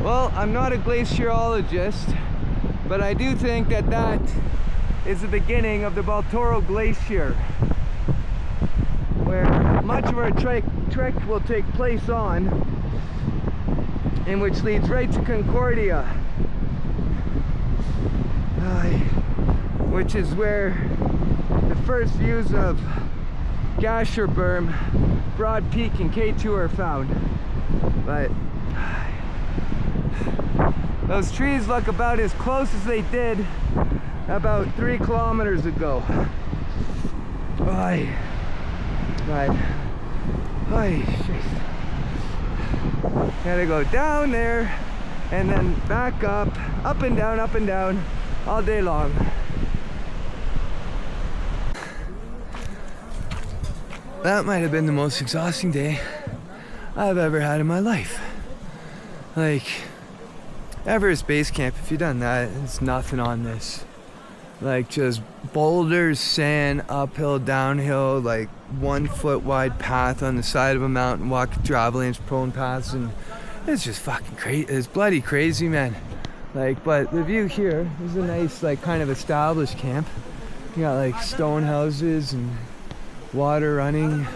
Well, I'm not a glaciologist, but I do think that that is the beginning of the Baltoro glacier, where much of our trek will take place on, and which leads right to Concordia, which is where the first views of Gasherbrum, Broadpeak, and K2 are found. But those trees look about as close as they did about 3 kilometers ago. Right. Gotta go down there and then back up and down all day long. That might have been the most exhausting day I've ever had in my life. Like, Everest Base Camp, if you've done that, it's nothing on this. Like, just boulders, sand, uphill, downhill, like 1 foot wide path on the side of a mountain, travel lanes, prone paths, and it's just fucking crazy. It's bloody crazy, man. Like, but the view here is a nice, like, kind of established camp. You got like stone houses and water running,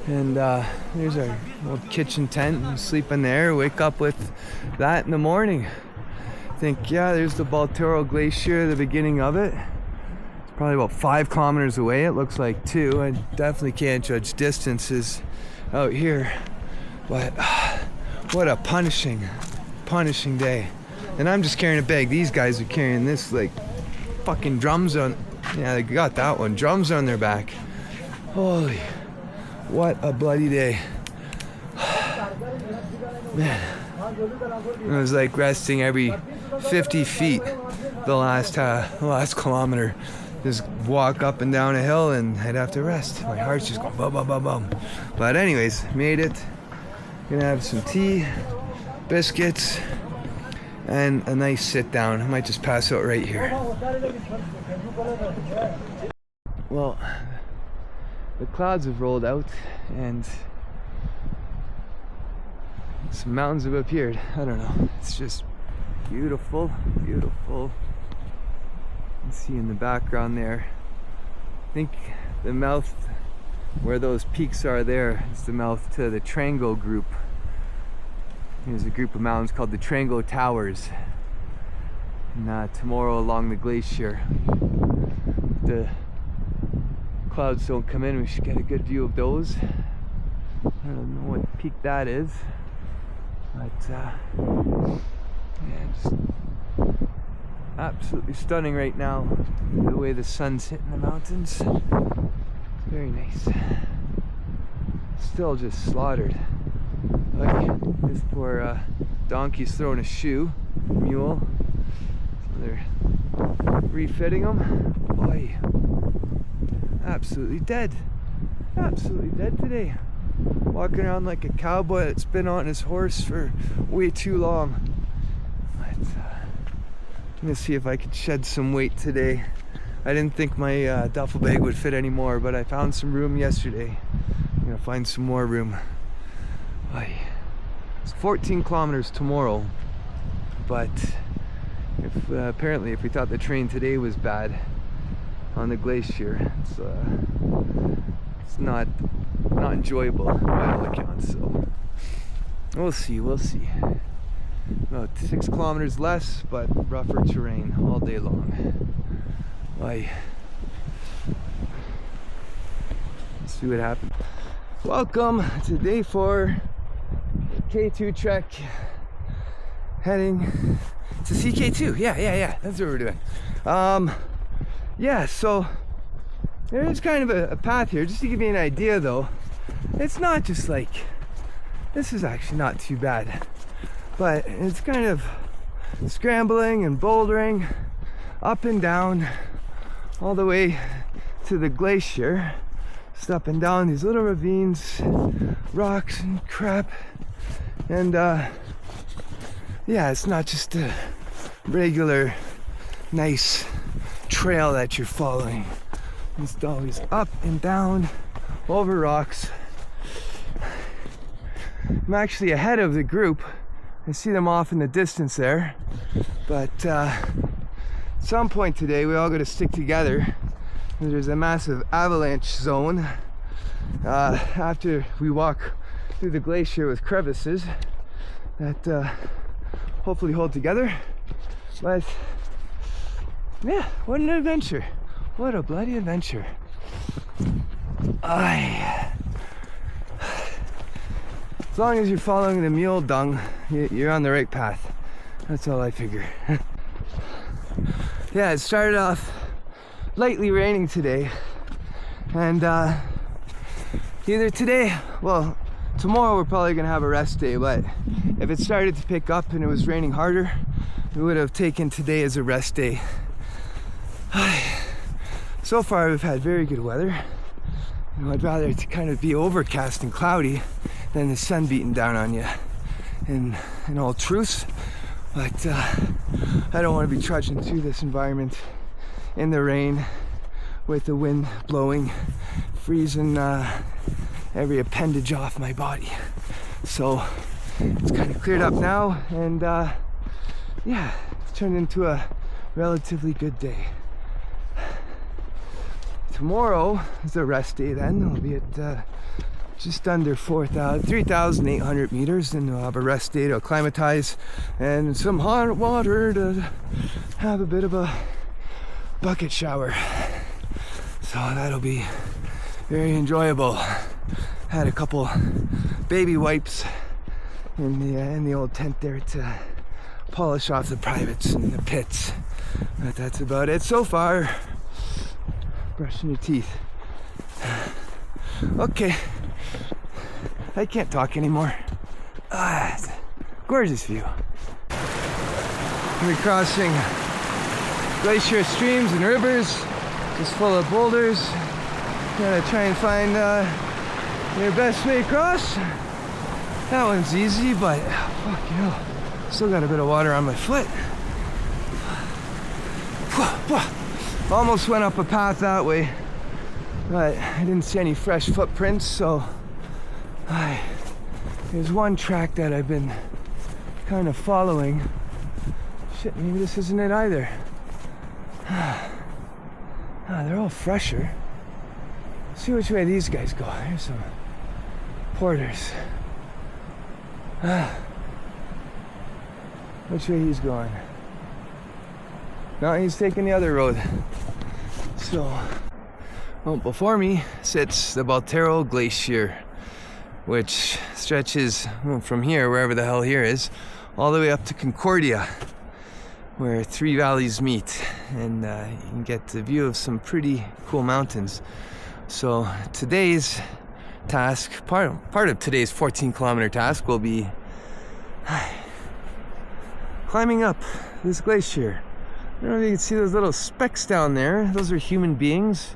and there's our old kitchen tent. You sleep in there, wake up with that in the morning. Think, yeah, there's the Baltoro glacier, the beginning of it. It's probably about 5 kilometers away. It looks like 2. I definitely can't judge distances out here, but what a punishing day. And I'm just carrying a bag. These guys are carrying this, like, fucking drums on. Yeah, they got that one. Drums on their back. Holy, what a bloody day. Man, it was like resting every 50 feet the last kilometer. Just walk up and down a hill and I'd have to rest. My heart's just going bum, bum, bum, bum. But anyways, made it. Gonna have some tea, biscuits, and a nice sit down. I might just pass out right here. Well, the clouds have rolled out and some mountains have appeared. I don't know. It's just beautiful, beautiful. You can see in the background there, I think the mouth where those peaks are there is the mouth to the Trango group. There's a group of mountains called the Trango Towers. And tomorrow along the glacier, the clouds don't come in, we should get a good view of those. I don't know what peak that is, but yeah, just absolutely stunning right now, the way the sun's hitting the mountains. Very nice. Still just slaughtered. Look, this poor donkey's throwing a shoe, mule. So they're refitting him. Boy, absolutely dead. Absolutely dead today. Walking around like a cowboy that's been on his horse for way too long. But, I'm gonna see if I could shed some weight today. I didn't think my duffel bag would fit anymore, but I found some room yesterday. I'm gonna find some more room. It's 14 kilometers tomorrow, but if apparently if we thought the terrain today was bad on the glacier, it's not enjoyable by all accounts. So we'll see. About 6 kilometers less, but rougher terrain all day long. Let's see what happens. Welcome to day 4, K2 trek, heading to CK2. Yeah, that's what we're doing. Yeah, so there is kind of a path here. Just to give you an idea though, it's not just like, this is actually not too bad, but it's kind of scrambling and bouldering up and down all the way to the glacier, just up and down these little ravines, rocks and crap. And yeah, it's not just a regular nice trail that you're following. It's always up and down over rocks. I'm actually ahead of the group I see them off in the distance there, but at some point today we all got to stick together. There's a massive avalanche zone after we walk through the glacier with crevices that hopefully hold together. But yeah, what an adventure. What a bloody adventure. As long as you're following the mule dung, you're on the right path. That's all I figure. Yeah, it started off lightly raining today, and either today, well, tomorrow we're probably gonna have a rest day, but if it started to pick up and it was raining harder, we would have taken today as a rest day. So far we've had very good weather. You know, I'd rather it to kind of be overcast and cloudy than the sun beating down on you in all truth. But I don't want to be trudging through this environment in the rain with the wind blowing, freezing every appendage off my body. So it's kind of cleared up now, and yeah, it's turned into a relatively good day. Tomorrow is a rest day then. I'll be at just under 3,800 meters, and we'll have a rest day to acclimatize and some hot water to have a bit of a bucket shower. So that'll be very enjoyable. Had a couple baby wipes in the old tent there to polish off the privates and the pits, but that's about it so far. Brushing your teeth. Okay, I can't talk anymore. It's a gorgeous view. We're crossing glacier streams and rivers, just full of boulders. Gonna try and find your best way across. That one's easy, but fuck, you know, still got a bit of water on my foot. Almost went up a path that way, but I didn't see any fresh footprints, so there's one track that I've been kind of following. Shit, maybe this isn't it either. They're all fresher. Let's see which way these guys go. Here's some porters. Which way he's going? No, he's taking the other road. So, well, before me sits the Baltoro glacier, which stretches from here, wherever the hell here is, all the way up to Concordia, where three valleys meet, and you can get the view of some pretty cool mountains. So today's task, part of today's 14-kilometer task, will be climbing up this glacier. I don't know if you can see those little specks down there. Those are human beings.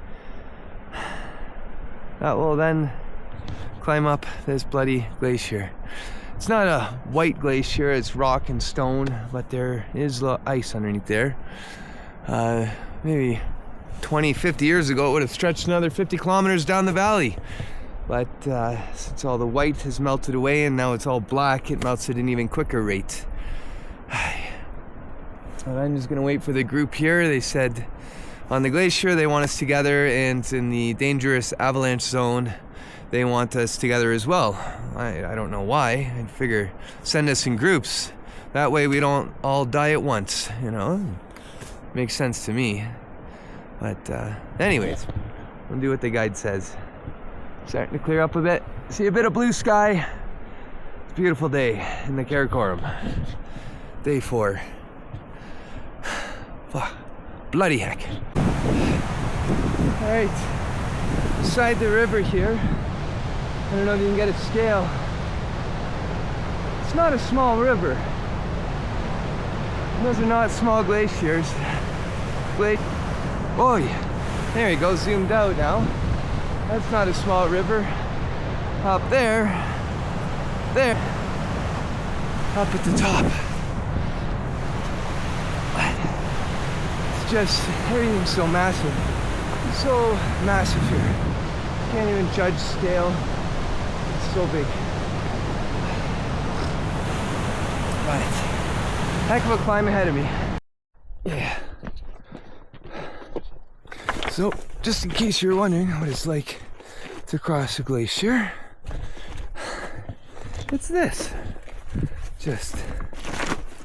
That will then climb up this bloody glacier. It's not a white glacier, it's rock and stone, but there is ice underneath there. Maybe 20, 50 years ago it would have stretched another 50 kilometers down the valley. But since all the white has melted away and now it's all black, it melts at an even quicker rate. And I'm just gonna wait for the group here. They said on the glacier they want us together, and in the dangerous avalanche zone they want us together as well. I don't know why. I figure send us in groups. That way we don't all die at once, you know? Makes sense to me. But anyways, we'll do what the guide says. Starting to clear up a bit. See a bit of blue sky. It's a beautiful day in the Karakorum. Day 4. Bloody heck. Alright, beside the river here, I don't know if you can get a scale. It's not a small river. Those are not small glaciers. Oh yeah, there you go, zoomed out now. That's not a small river. Up there, up at the top. Just everything's so massive here. Can't even judge scale. It's so big. heck of a climb ahead of me. Yeah. So, just in case you're wondering what it's like to cross a glacier, it's this. Just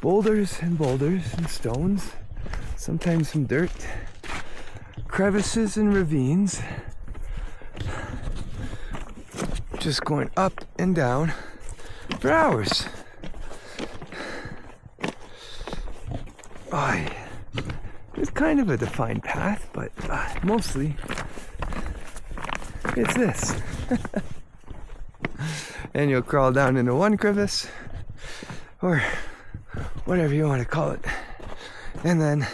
boulders and stones, sometimes some dirt, crevices and ravines, just going up and down for hours. Oh, it's kind of a defined path, but mostly it's this. And you'll crawl down into one crevice, or whatever you want to call it, and then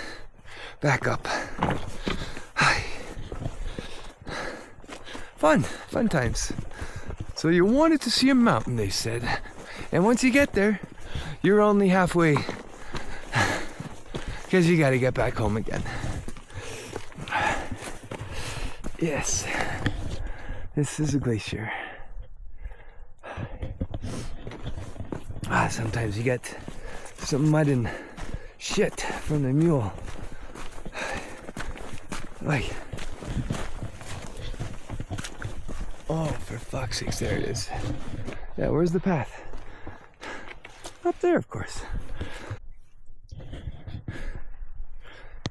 back up. Fun times. So you wanted to see a mountain, they said, and once you get there, you're only halfway, because you got to get back home again. Yes, this is a glacier. Sometimes you get some mud and shit from the mule. Like, oh, for fuck's sakes, there it is. Yeah, where's the path? Up there, of course.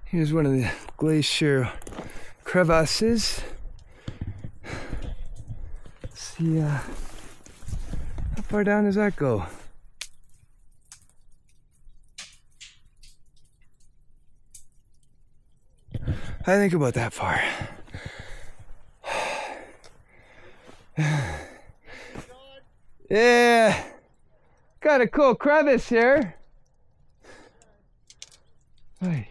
Here's one of the glacier crevasses. Let's see, how far down does that go? I think about that far. Yeah, got a cool crevice here. Hey,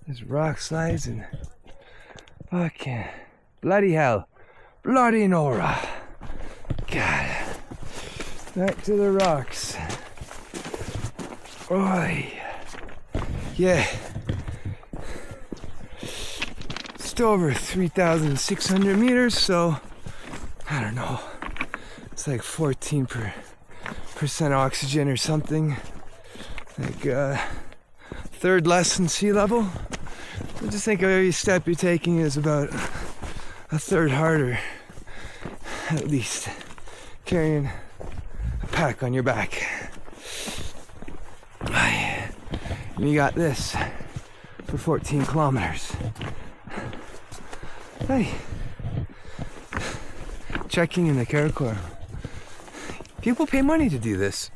there's rock slides and fucking bloody hell, bloody Nora. God, back to the rocks. Oh, yeah. Over 3,600 meters, so I don't know, it's like 14% oxygen or something, like third less than sea level. I just think every step you're taking is about a third harder, at least, carrying a pack on your back. And you got this for 14 kilometers. Hey, checking in the Karakorum. People pay money to do this.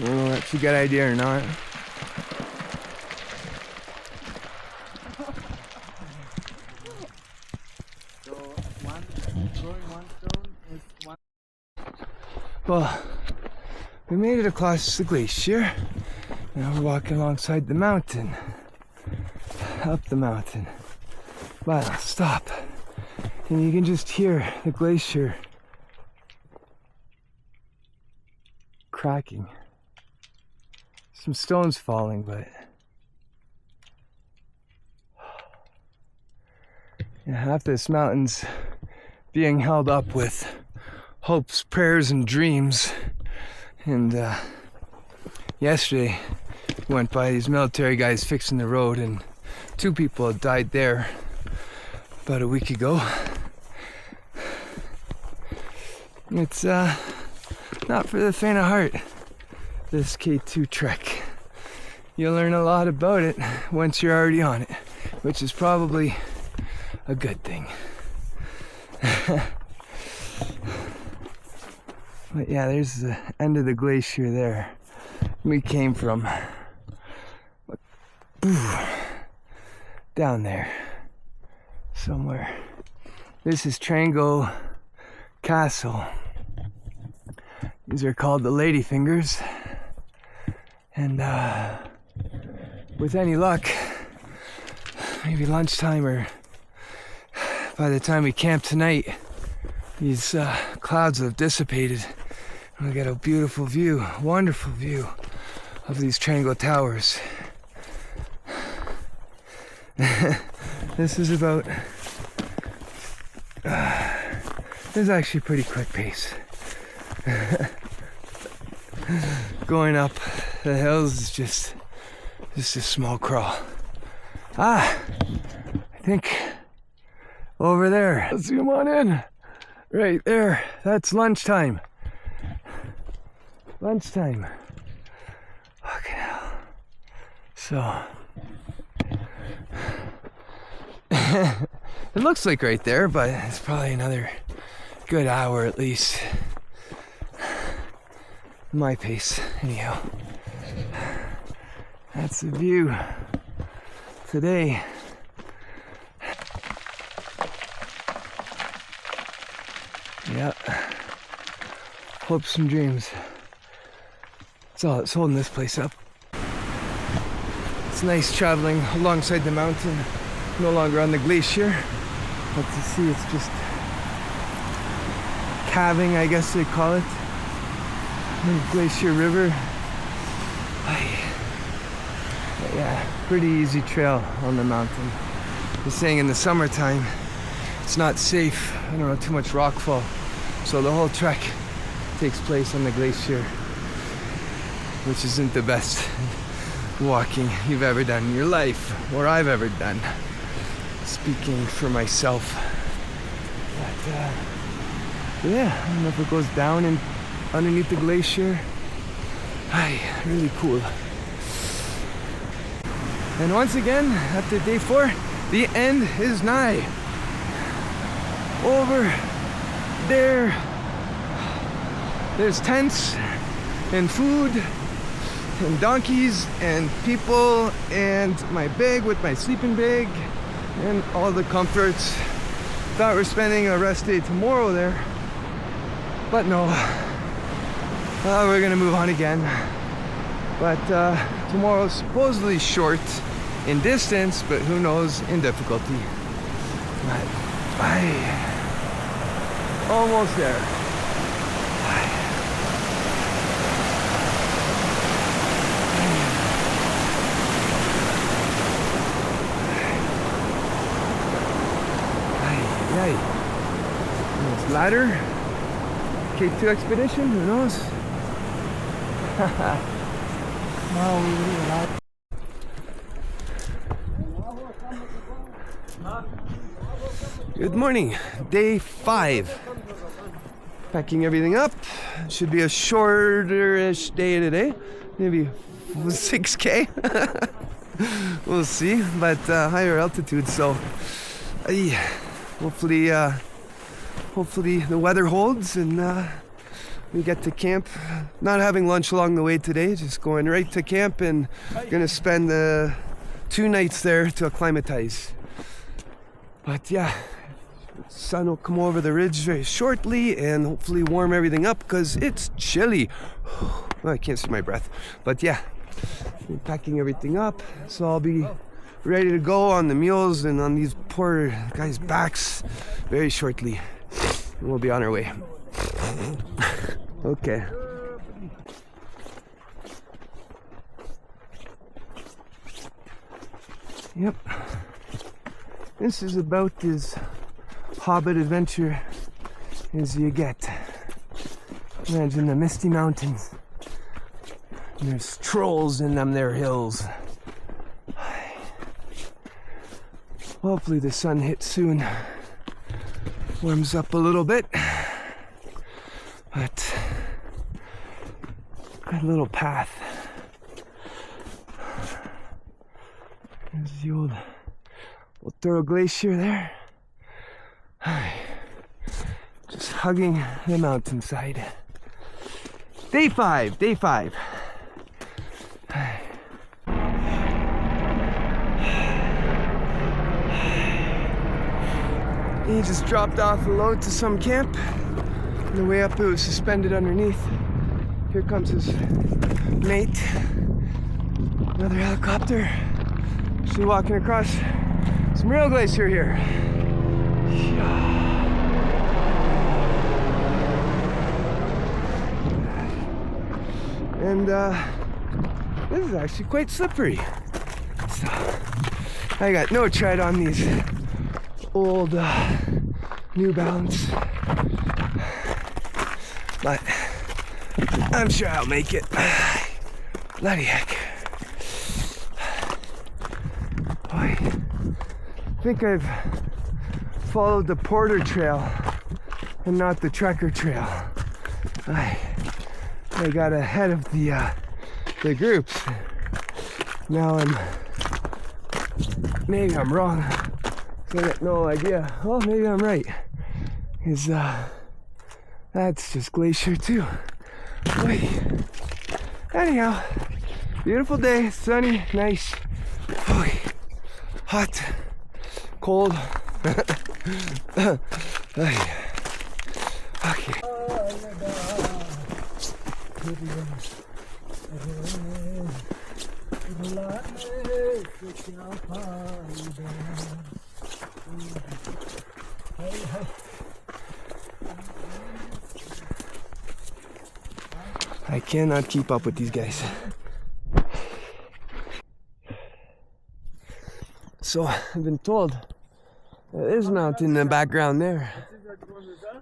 I don't know if that's a good idea or not. So one stone is one. Well, we made it across the glacier. Now we're walking alongside the mountain. Up the mountain. But I'll stop. And you can just hear the glacier cracking. Some stones falling, but yeah, half this mountain's being held up with hopes, prayers, and dreams. And yesterday, we went by these military guys fixing the road, and 2 people had died there about a week ago. It's not for the faint of heart, this K2 trek. You'll learn a lot about it once you're already on it, which is probably a good thing. But yeah, there's the end of the glacier there we came from. Down there somewhere. This is Trango Castle. These are called the Ladyfingers. And with any luck, maybe lunchtime or by the time we camp tonight, these clouds have dissipated. And we get a beautiful view, wonderful view of these Trango towers. This is about, this is actually a pretty quick pace. Going up the hills is just a small crawl. I think over there, let's zoom on in. Right there, that's lunchtime. Lunchtime. Fucking hell. So, it looks like right there, but it's probably another good hour at least. My pace, anyhow. That's the view today. Yep. Hopes and dreams. That's all that's holding this place up. It's nice traveling alongside the mountain, no longer on the glacier. But to see it's just calving, I guess they call it. The Glacier River. Yeah, pretty easy trail on the mountain. Just saying in the summertime, it's not safe. I don't know, too much rockfall. So the whole trek takes place on the glacier, which isn't the best walking you've ever done in your life, or I've ever done. Speaking for myself. But yeah, I don't know if it goes down and underneath the glacier. Really cool. And once again, after day 4, the end is nigh. Over there, there's tents and food and donkeys and people and my bag with my sleeping bag and all the comforts. Thought we're spending a rest day tomorrow there, but no. We're gonna move on again. But tomorrow's supposedly short in distance, but who knows in difficulty. But almost there. This ladder, K2 expedition, who knows? Good morning, day 5. Packing everything up. Should be a shorter-ish day today, maybe 6K. We'll see, but higher altitude, so hopefully the weather holds and we get to camp. Not having lunch along the way today, just going right to camp and gonna spend 2 nights there to acclimatize. But yeah, the sun will come over the ridge very shortly and hopefully warm everything up because it's chilly. Well, I can't see my breath, but yeah, I'm packing everything up, so I'll be ready to go on the mules and on these poor guys' backs very shortly. And we'll be on our way. Okay. Yep. This is about as hobbit adventure as you get. Imagine the misty mountains. There's trolls in them there hills. Hopefully the sun hits soon. Warms up a little bit. But good little path. There's the old Baltoro glacier there. Just hugging the mountainside. Day 5. He just dropped off a load to some camp. On the way up, it was suspended underneath. Here comes his mate. Another helicopter. Actually walking across some real glacier here. And this is actually quite slippery. So I got no tread on these old New Balance, but I'm sure I'll make it. Bloody heck. I think I've followed the Porter Trail and not the Trekker Trail. I got ahead of the groups. Now maybe I'm wrong. I got no idea. Well, maybe I'm right. That's just glacier too. Oy. Anyhow, beautiful day, sunny, nice. Oy. Hot, cold. Okay. I cannot keep up with these guys. So I've been told there's a mountain in the background there.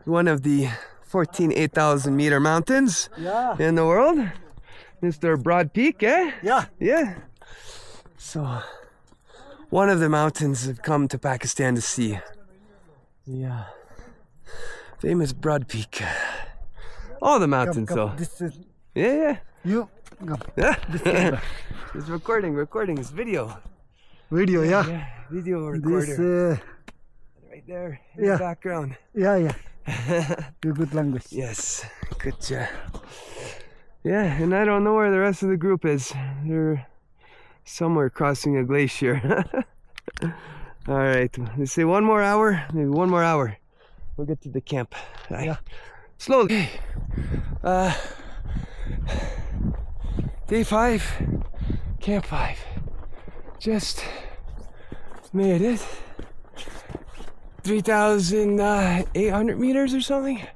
One of the 14 8,000 meter mountains in the world. Mr. Broadpeak, eh? Yeah. Yeah. So one of the mountains have come to Pakistan to see. Yeah. Famous Broadpeak. All the mountains though. This is Yeah. you. Come. Yeah. This camera. It's recording, it's video. Video, yeah. Yeah, video recorder. This, right there in the background. yeah. You good language. Yes, good job. Yeah, and I don't know where the rest of the group is. They're somewhere crossing a glacier. All right, let's say 1 more hour, maybe 1 more hour. We'll get to the camp. Yeah. Slowly. Day 5, camp 5. Just made it. 3,800 meters or something.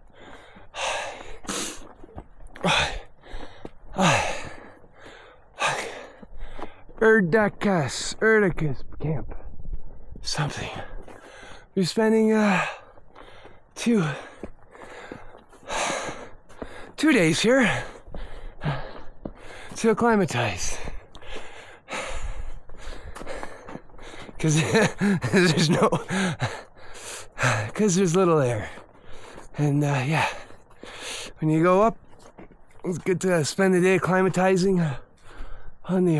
Urdukas camp. Something. We're spending 2 days here to acclimatize. Because there's little air. And yeah, when you go up, it's good to spend the day acclimatizing. On the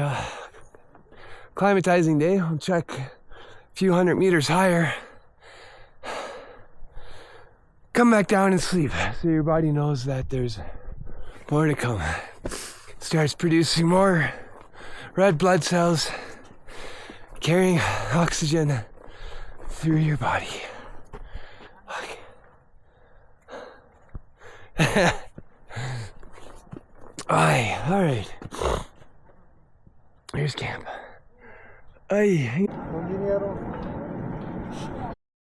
acclimatizing day, I'll check a few hundred meters higher. Come back down and sleep, so your body knows that there's more to come. Starts producing more red blood cells, carrying oxygen through your body. Okay. All right. Here's camp.